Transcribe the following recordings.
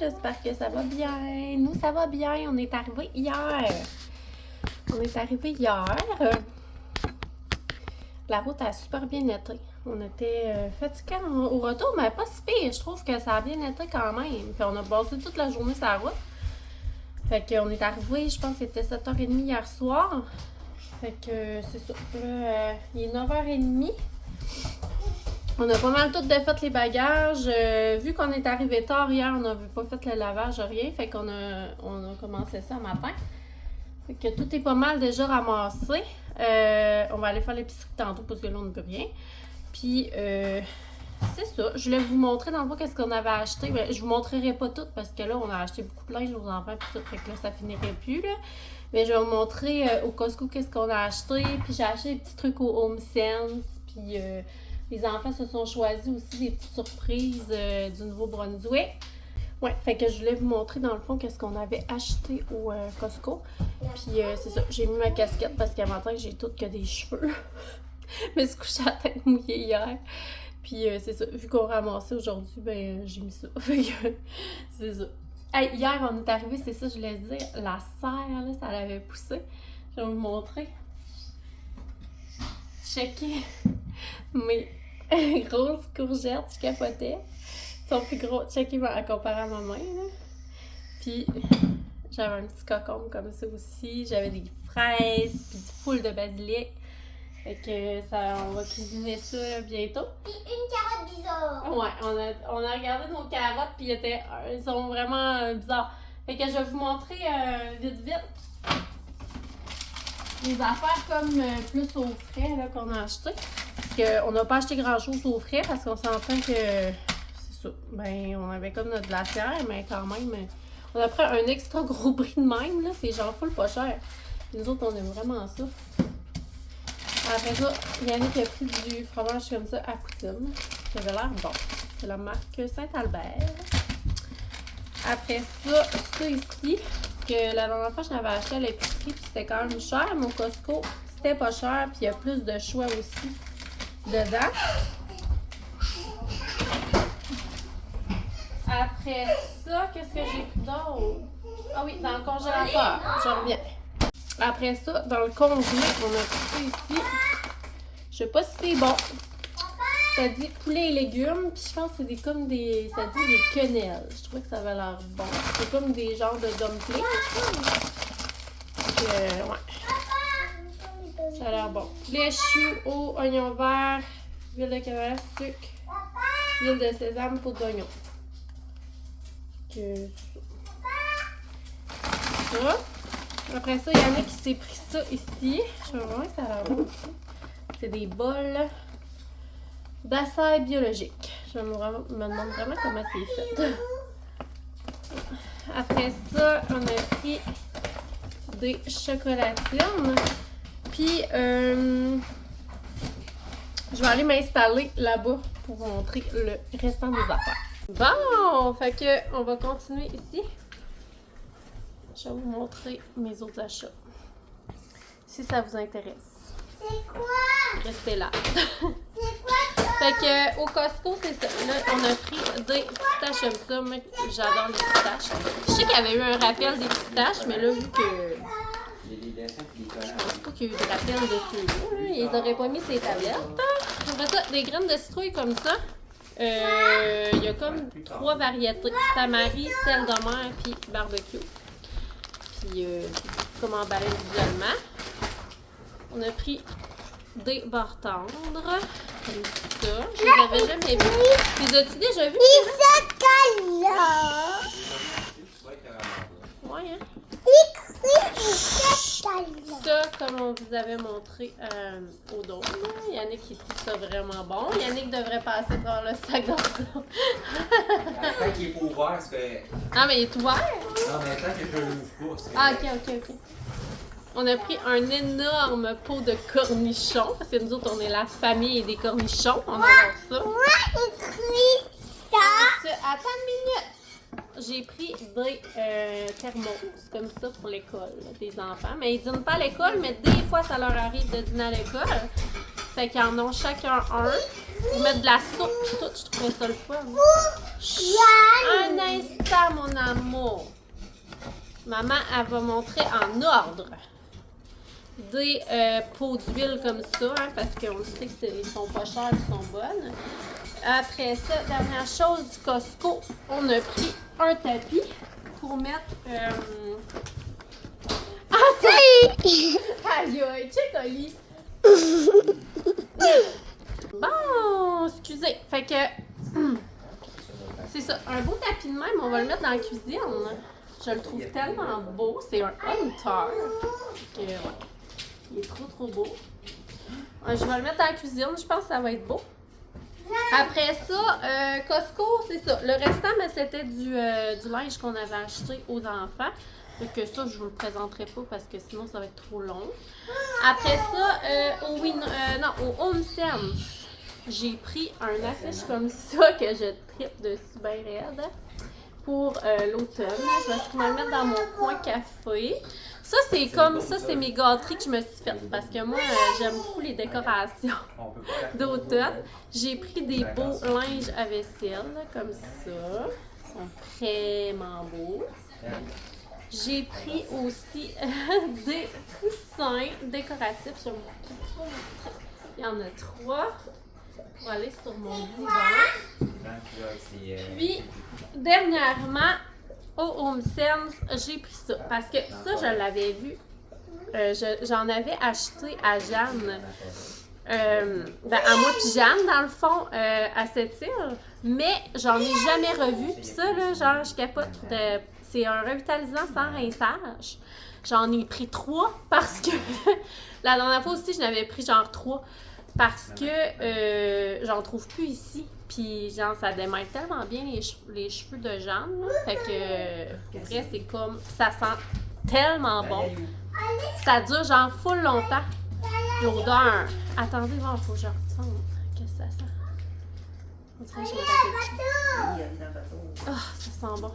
j'espère que ça va bien. Nous, ça va bien. On est arrivé hier. La route a super bien été. On était fatigués au retour, mais pas si pire. Je trouve que ça a bien été quand même. Puis on a passé toute la journée sur la route. Fait qu'on est arrivé, je pense que c'était 7h30 hier soir. Fait que c'est ça. Là, il est 9h30. On a pas mal tout défait les bagages. Vu qu'on est arrivé tard hier, on n'avait pas fait le lavage, rien. Fait qu'on a commencé ça le matin. Fait que tout est pas mal déjà ramassé. On va aller faire l'épicerie tantôt parce que là, on ne peut rien. Puis, c'est ça. Je voulais vous montrer dans le fond qu'est-ce qu'on avait acheté. Ben, je vous montrerai pas tout parce que là, on a acheté beaucoup de linge aux enfants puis tout. Fait que là, ça finirait plus, là. Mais je vais vous montrer au Costco qu'est-ce qu'on a acheté. Puis, j'ai acheté des petits trucs au Home Sense. Puis, les enfants se sont choisis aussi des petites surprises du Nouveau-Brunswick. Ouais, fait que je voulais vous montrer dans le fond qu'est-ce qu'on avait acheté au Costco. Puis c'est ça, j'ai mis ma casquette parce qu'à matin j'ai tout que des cheveux. Je me suis couchée à la tête mouillée hier. Puis c'est ça, vu qu'on ramassait aujourd'hui, ben j'ai mis ça. Fait que c'est ça. Hey, hier on est arrivé, c'est ça je voulais dire, la serre là, ça l'avait poussé. Je vais vous montrer. Checkez mes grosses courgettes, je capotais. Ils sont plus gros, checkez à comparer à ma main, là. Puis, j'avais un petit cocon comme ça aussi. J'avais des fraises, puis du poule de basilic. Fait que ça, on va cuisiner ça bientôt. Puis une carotte bizarre. Ouais, on a regardé nos carottes, puis ils sont vraiment bizarres. Fait que je vais vous montrer vite les affaires comme plus au frais là, qu'on a acheté. Parce qu'on n'a pas acheté grand-chose au frais parce qu'on s'entend que... Ben, on avait comme notre glacière, mais quand même, on a pris un extra gros prix de même, là, c'est genre full pas cher. Nous autres, on aime vraiment ça. Après ça, Yannick a pris du fromage comme ça à poutine. Ça avait l'air bon. C'est la marque Saint-Albert. Après ça ici, que la dernière fois, je l'avais acheté à l'épicerie, puis c'était quand même cher, mais au Costco, c'était pas cher, puis il y a plus de choix aussi dedans. Après ça, qu'est-ce que j'ai pris d'autre? Ah oui, dans le congélateur. Je reviens. Après ça, dans le congelé, on a pris ça ici. Je sais pas si c'est bon. Ça dit poulet et légumes. Puis je pense que c'est comme des... Ça dit des quenelles. Je trouvais que ça avait l'air bon. C'est comme des genres de dumplings. Ouais. Ça a l'air bon. Poulet, choux, eau, oignon vert, huile de cannelle, sucre, huile de sésame, poudre d'oignon. Ça. Après ça, il y en a qui s'est pris ça ici. Je vais voir si ça a l'air bon aussi. C'est des bols d'acai biologique. Je me demande vraiment comment c'est fait. Après ça, on a pris des chocolatines. Puis, je vais aller m'installer là-bas pour vous montrer le restant des affaires. Bon, fait que on va continuer ici. Je vais vous montrer mes autres achats. Si ça vous intéresse. C'est quoi? Restez là. C'est quoi ça? Fait que au Costco, c'est ça. Là, on a pris des pistaches comme ça. Moi, j'adore les pistaches. Je sais qu'il y avait eu un rappel des pistaches, mais là, vu que... Je pense pas qu'il y a eu de rappel dessus. Là. Ils auraient pas mis ces tablettes. Après ça, des graines de citrouille comme ça. Il y a comme 3 variétés. Tamari, sel de mer, puis barbecue. Puis, comme emballé visuellement. On a pris des barres tendres. Comme ça. Je les avais jamais vues. Les as-tu déjà vues? Les chocolats. Ouais, hein? Chocolat. Ça, comme on vous avait montré au dos. Yannick, il trouve ça vraiment bon. Yannick devrait passer dans le sac d'argent. Tant qu'il est pas ouvert, ça fait. Ah, mais il est ouvert? Non, mais tant que je l'ouvre pas. Ah, ok. On a pris un énorme pot de cornichons. Parce que nous autres, on est la famille des cornichons. On adore ça. Moi, écris ça. Attends une minute. J'ai pris des thermos comme ça pour l'école des enfants. Mais ils dînent pas à l'école, mais des fois, ça leur arrive de dîner à l'école. Fait qu'ils en ont chacun un. Ils mettent de la soupe et tout. Je trouvais ça le fun. Un instant, mon amour. Maman, elle va montrer en ordre des pots d'huile comme ça, hein, parce qu'on sait qu'ils sont pas chers, ils sont bonnes. Après ça, dernière chose du Costco, on a pris un tapis pour mettre... Aïe, aïe, check, Oli! Bon, excusez. Fait que... C'est ça, un beau tapis de même, on va le mettre dans la cuisine. Je le trouve tellement beau. C'est un Hunter. Ouais. Il est trop beau. Je vais le mettre dans la cuisine, je pense que ça va être beau. Après ça, Costco, c'est ça. Le restant, ben, c'était du linge qu'on avait acheté aux enfants. Fait que ça, je vous le présenterai pas parce que sinon, ça va être trop long. Après ça, au Home Sense, j'ai pris un affiche comme ça que je tripe dessus bien raide pour l'automne. Je vais sûrement le mettre dans mon coin café. Ça, c'est comme ça, c'est mes gâteries que je me suis faites parce que moi, j'aime beaucoup les décorations d'automne. J'ai pris des beaux linges à vaisselle, là, comme ça. Ils sont vraiment beaux. J'ai pris aussi des coussins décoratifs. Je vais vous montrer. Il y en a 3 pour aller sur mon divan. Puis, dernièrement, au Home Sense, j'ai pris ça. Parce que ça, je l'avais vu. J'en avais acheté à Jeanne. À moi puis Jeanne, dans le fond, à cette île. Mais j'en ai jamais revu. Puis ça, là, genre, je capote. C'est un revitalisant sans rinçage. J'en ai pris 3 parce que la dernière fois aussi, je n'avais pris genre 3 parce que j'en trouve plus ici. Puis genre, ça démêle tellement bien les cheveux de Jeanne. Là. Fait que, pour vrai, c'est comme, ça sent tellement bon. Ça dure genre full longtemps. L'odeur. Attendez, il faut que je ressente. Qu'est-ce que ça sent? On dirait que je vais rappeler. Oh, ça sent bon.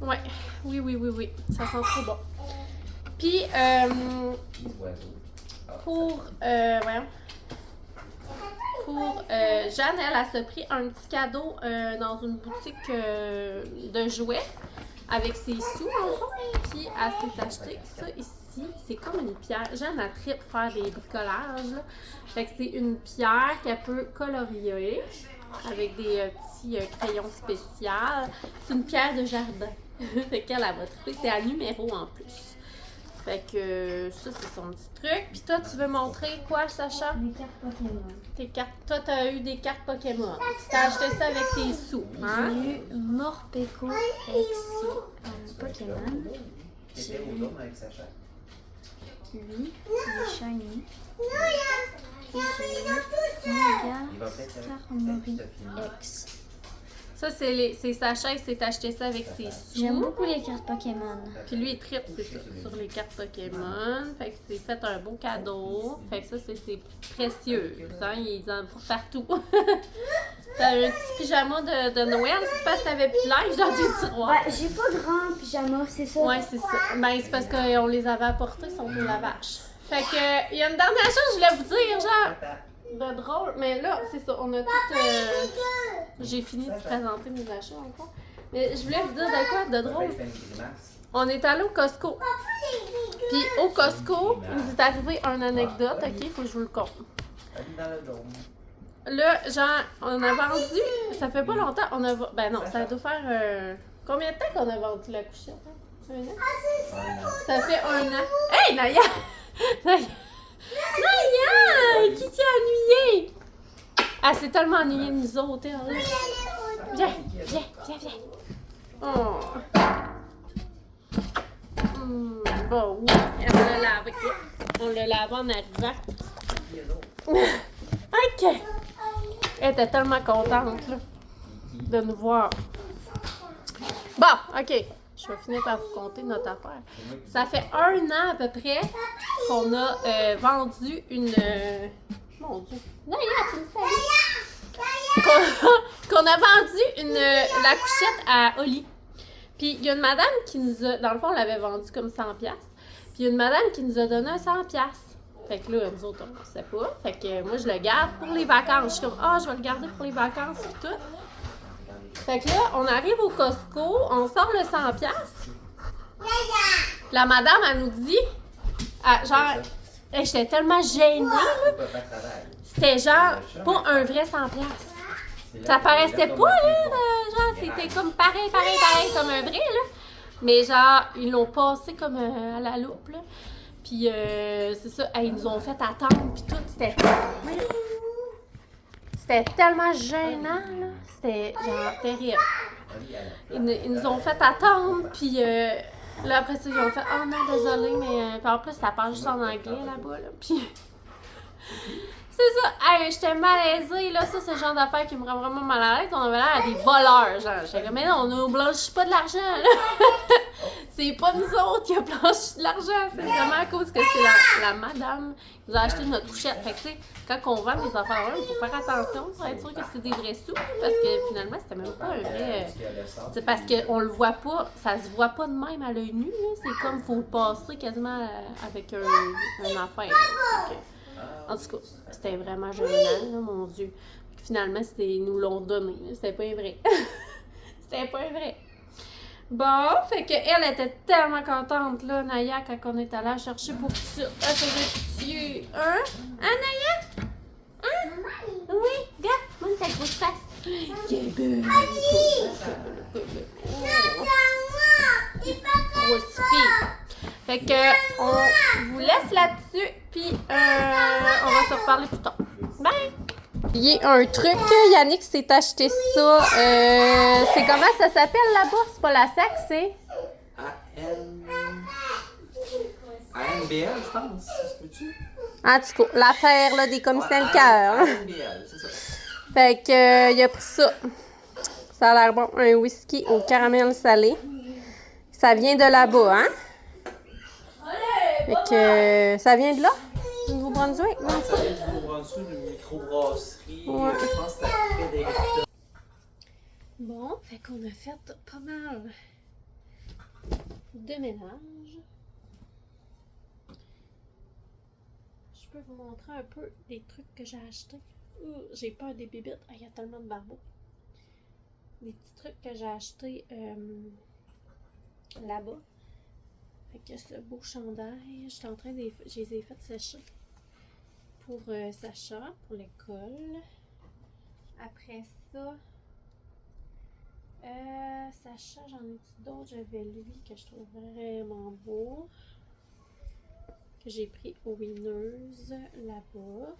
Ouais, oui. Ça sent trop bon. Puis, Jeanne, elle s'est pris un petit cadeau dans une boutique de jouets avec ses sous, en fond. Puis, elle s'est acheté ça ici. C'est comme une pierre. Jeanne a trippé faire des bricolages, là. Fait que c'est une pierre qu'elle peut colorier avec des petits crayons spéciaux. C'est une pierre de jardin. Fait qu'elle va tripper. C'est à numéro en plus. Fait que ça, c'est son petit truc. Puis toi, tu veux montrer quoi, Sacha? Mes cartes Pokémon. Tes cartes. Toi, t'as eu des cartes Pokémon. T'as acheté ça avec tes sous, hein? J'ai eu Morpeko X Pokémon. J'ai eu lui, le Shiny. Et j'ai eu Mega Skarmory X. Ça, c'est Sacha, il s'est acheté ça avec ses sous. J'aime beaucoup les cartes Pokémon. Puis lui, il tripe, c'est ça, sur les cartes Pokémon. Fait que c'est fait un beau cadeau. Fait que ça, c'est précieux. Hein? Ils en font partout. T'as un petit pyjama de Noël, c'est parce que t'avais plus linge dans tes tiroirs. Ouais, j'ai pas grand pyjama, c'est ça. Ouais, c'est ça. Ben, c'est parce qu'on les avait apportés, ils sont au lavage. Fait que, il y a une dernière chose que je voulais vous dire, genre, de drôle. Mais là, c'est ça, on a tout... J'ai fini de présenter mes achats encore. Mais je voulais vous dire de quoi de drôle. On est allé au Costco. Puis au Costco, il nous est arrivé une anecdote, ok? Il faut que je vous le conte. Là, genre, on a vendu, ça fait pas longtemps, ben non, ça doit faire, combien de temps qu'on a vendu la couchette? Hein? 1 an? Ça fait 1 an. Hey, Naya! Naya! Qui t'a ennuyé? Elle s'est tellement ennuyée de nous autres, hein? Viens. Oh. Bon, oui, elle l'a lavé. On l'a lavé en arrivant. OK. Elle était tellement contente là, de nous voir. Bon, OK. Je vais finir par vous conter notre affaire. Ça fait 1 an à peu près qu'on a vendu une... Mon Dieu. Naya, tu me fais... Qu'on a vendu la couchette à Oli. Puis il y a une madame qui nous a... Dans le fond, on l'avait vendue comme 100$. Puis il y a une madame qui nous a donné un 100$. Fait que là, nous autres, on ne sait pas. Fait que moi, je le garde pour les vacances. Je suis comme, je vais le garder pour les vacances et tout. Fait que là, on arrive au Costco, on sort le 100$. La madame, elle nous dit, genre, j'étais tellement gênée, là. C'était genre pas un vrai 100$. Ça paraissait pas, là, genre, c'était comme pareil, comme un vrai, là. Mais genre, ils l'ont passé comme à la loupe, là. Puis c'est ça, ils nous ont fait attendre, puis tout, c'était tellement gênant, là. C'était genre terrible. Ils nous ont fait attendre, puis là, après ça, ils ont fait « Oh non, désolé, mais... » Puis en plus, ça parle juste en anglais, là-bas, là. Puis... C'est ça, hey, j'étais malaisée, là, ça, c'est le genre d'affaire qui me rend vraiment mal à l'aise. On avait l'air à des voleurs, genre. J'étais comme, mais non, on ne blanchit pas de l'argent, là. C'est pas nous autres qui a blanchi de l'argent, c'est vraiment à cause que c'est la madame qui nous a acheté notre couchette. Fait que, tu sais, quand on vend des affaires, il faut faire attention pour être sûr que c'est des vrais sous, parce que finalement, c'était même pas un vrai. C'est parce qu'on le voit pas, ça se voit pas de même à l'œil nu, là. C'est comme, faut le passer quasiment avec un affaire. En tout cas, c'était vraiment gênant, là, mon Dieu. Finalement, ils nous l'ont donné. C'était pas vrai. C'était pas vrai. Bon, fait qu'elle était tellement contente, là, Naya, quand on est allé la chercher pour ça. Elle faisait pitié. Hein? Hein, Naya? Hein? Oui, regarde, montre ta grosse face. Québec! Grosse fille. Fait que, on vous laisse là-dessus, puis on va se reparler plus tard. Bye! Il y a un truc, Yannick s'est acheté ça. C'est comment ça s'appelle là-bas? C'est pas la SAC, c'est? ANBL, je pense. Ça se peut-tu? En tout cas, l'affaire là, des commissaires de cœur. ANBL, c'est ça. Fait que, il a pris ça. Ça a l'air bon. Un whisky au caramel salé. Ça vient de là-bas, hein? Fait que, ça vient de là? Du Nouveau-Brunswick? Non? Ça vient du Nouveau-Brunswick, d'une microbrasserie. Ouais. Je pense que ça fait des... Bon, fait qu'on a fait pas mal de mélange. Je peux vous montrer un peu des trucs que j'ai achetés. J'ai peur des bébites. Il y a tellement de barbeaux. Des petits trucs que j'ai achetés là-bas. Fait que ce beau chandail, j'étais en train de je les ai fait sécher pour Sacha, pour l'école. Après ça, Sacha, j'en ai-tu d'autres? J'avais lui que je trouve vraiment beau. Que j'ai pris au Winners là-bas.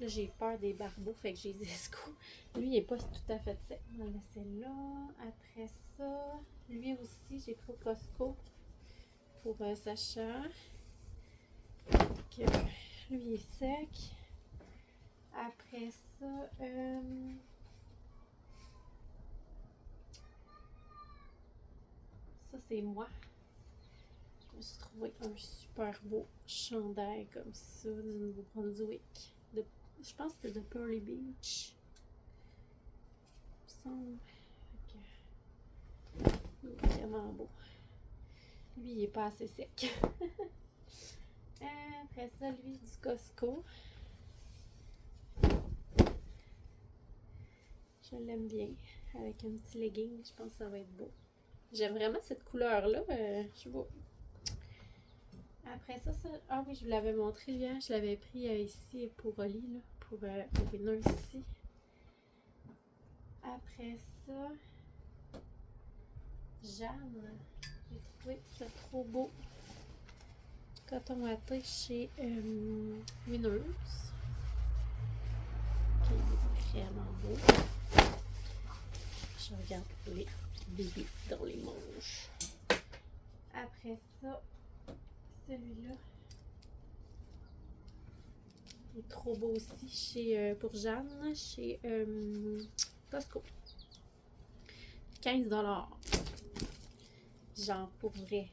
Là, j'ai peur des barbeaux, fait que j'ai des escoues. Lui, il n'est pas tout à fait sec. On va le laisser là. Après ça, lui aussi, j'ai pris au Costco pour Sacha. Que lui, il est sec. Après ça, ça, c'est moi. Je me suis trouvé un super beau chandail comme ça du Nouveau-Brunswick. Je pense que c'est de Pearly Beach. Il me semble. Il est vraiment beau. Lui, il est pas assez sec. Après ça, lui, du Costco. Je l'aime bien. Avec un petit legging, je pense que ça va être beau. J'aime vraiment cette couleur-là. Je suis beau. Après ça, ah oui, je vous l'avais montré hier. Je l'avais pris ici pour Oli, là, pour Winner ici. Après ça, Jeanne, j'ai trouvé ça trop beau. Coton watté chez Winners. Qui est vraiment beau. Je regarde les bébés dans les manches. Après ça, celui-là. Il est trop beau aussi pour Jeanne, chez Costco. 15 $. Genre, pour vrai.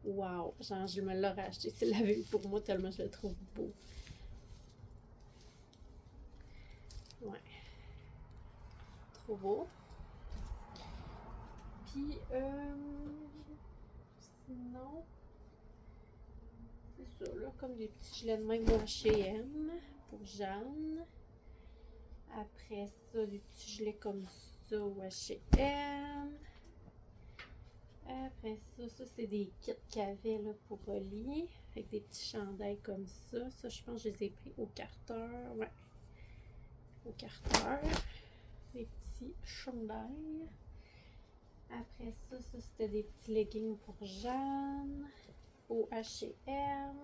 Wow! Genre, je me l'aurais acheté s'il l'avait eu pour moi, tellement je le trouve beau. Ouais. Trop beau. Puis, sinon, c'est ça, là, comme des petits gilets de même au H&M pour Jeanne. Après ça, des petits gilets comme ça. ça au H&M. Après ça, c'est des kits qu'il y avait là, pour relier. Avec des petits chandails comme ça. Ça, je pense que je les ai pris au Carter. Ouais. Au Carter. Des petits chandails. Après ça, c'était des petits leggings pour Jeanne. Au H&M.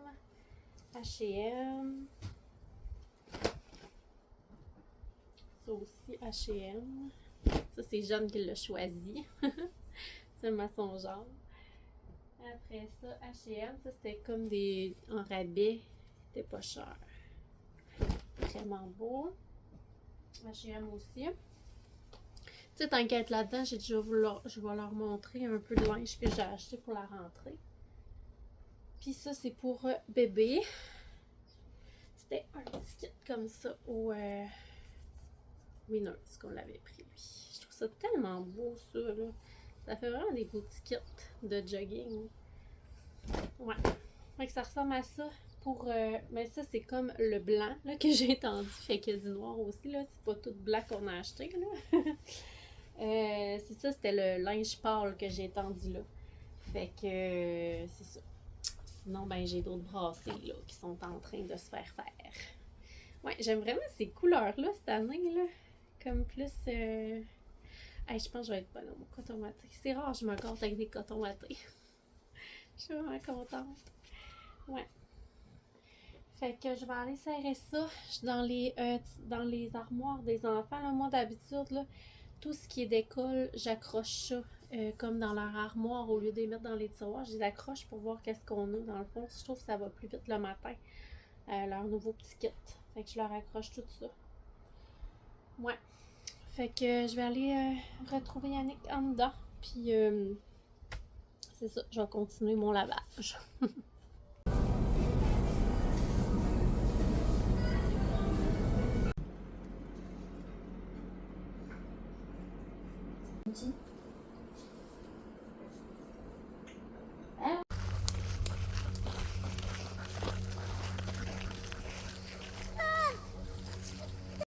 H&M. Ça aussi, H&M. Ça, c'est Jeanne qui l'a choisi. C'est ma son genre. Après ça, H&M, ça c'était comme des en rabais. C'était pas cher. Vraiment beau. H&M aussi. Tu sais, tant qu'à être là-dedans, je vais leur montrer un peu de linge que j'ai acheté pour la rentrée. Puis ça, c'est pour bébé. C'était un petit kit comme ça au Winners qu'on l'avait pris, lui. Je trouve ça tellement beau, ça, là. Ça fait vraiment des beaux petits kits de jogging. Ouais. Fait que ça ressemble à ça pour... mais ça, c'est comme le blanc là, que j'ai étendu. Fait qu'il y a du noir aussi, là. C'est pas tout blanc qu'on a acheté, là. C'est ça, c'était le linge pâle que j'ai étendu, là. Fait que c'est ça. Sinon, ben, j'ai d'autres brassées, là, qui sont en train de se faire. Ouais, j'aime vraiment ces couleurs-là, cette année, là. Comme plus... Hey, je pense que je vais être bonne au coton watté. C'est rare, je me gâte avec des cotons wattés. Je suis vraiment contente. Ouais. Fait que je vais aller serrer ça dans les armoires des enfants. Là, moi, d'habitude, là, tout ce qui est d'école, j'accroche ça comme dans leur armoire au lieu de les mettre dans les tiroirs. Je les accroche pour voir qu'est-ce qu'on a dans le fond. Je trouve que ça va plus vite le matin. Leur nouveau petit kit. Fait que je leur accroche tout ça. Ouais. Fait que je vais aller retrouver Yannick en dedans. Puis c'est ça, je vais continuer mon lavage.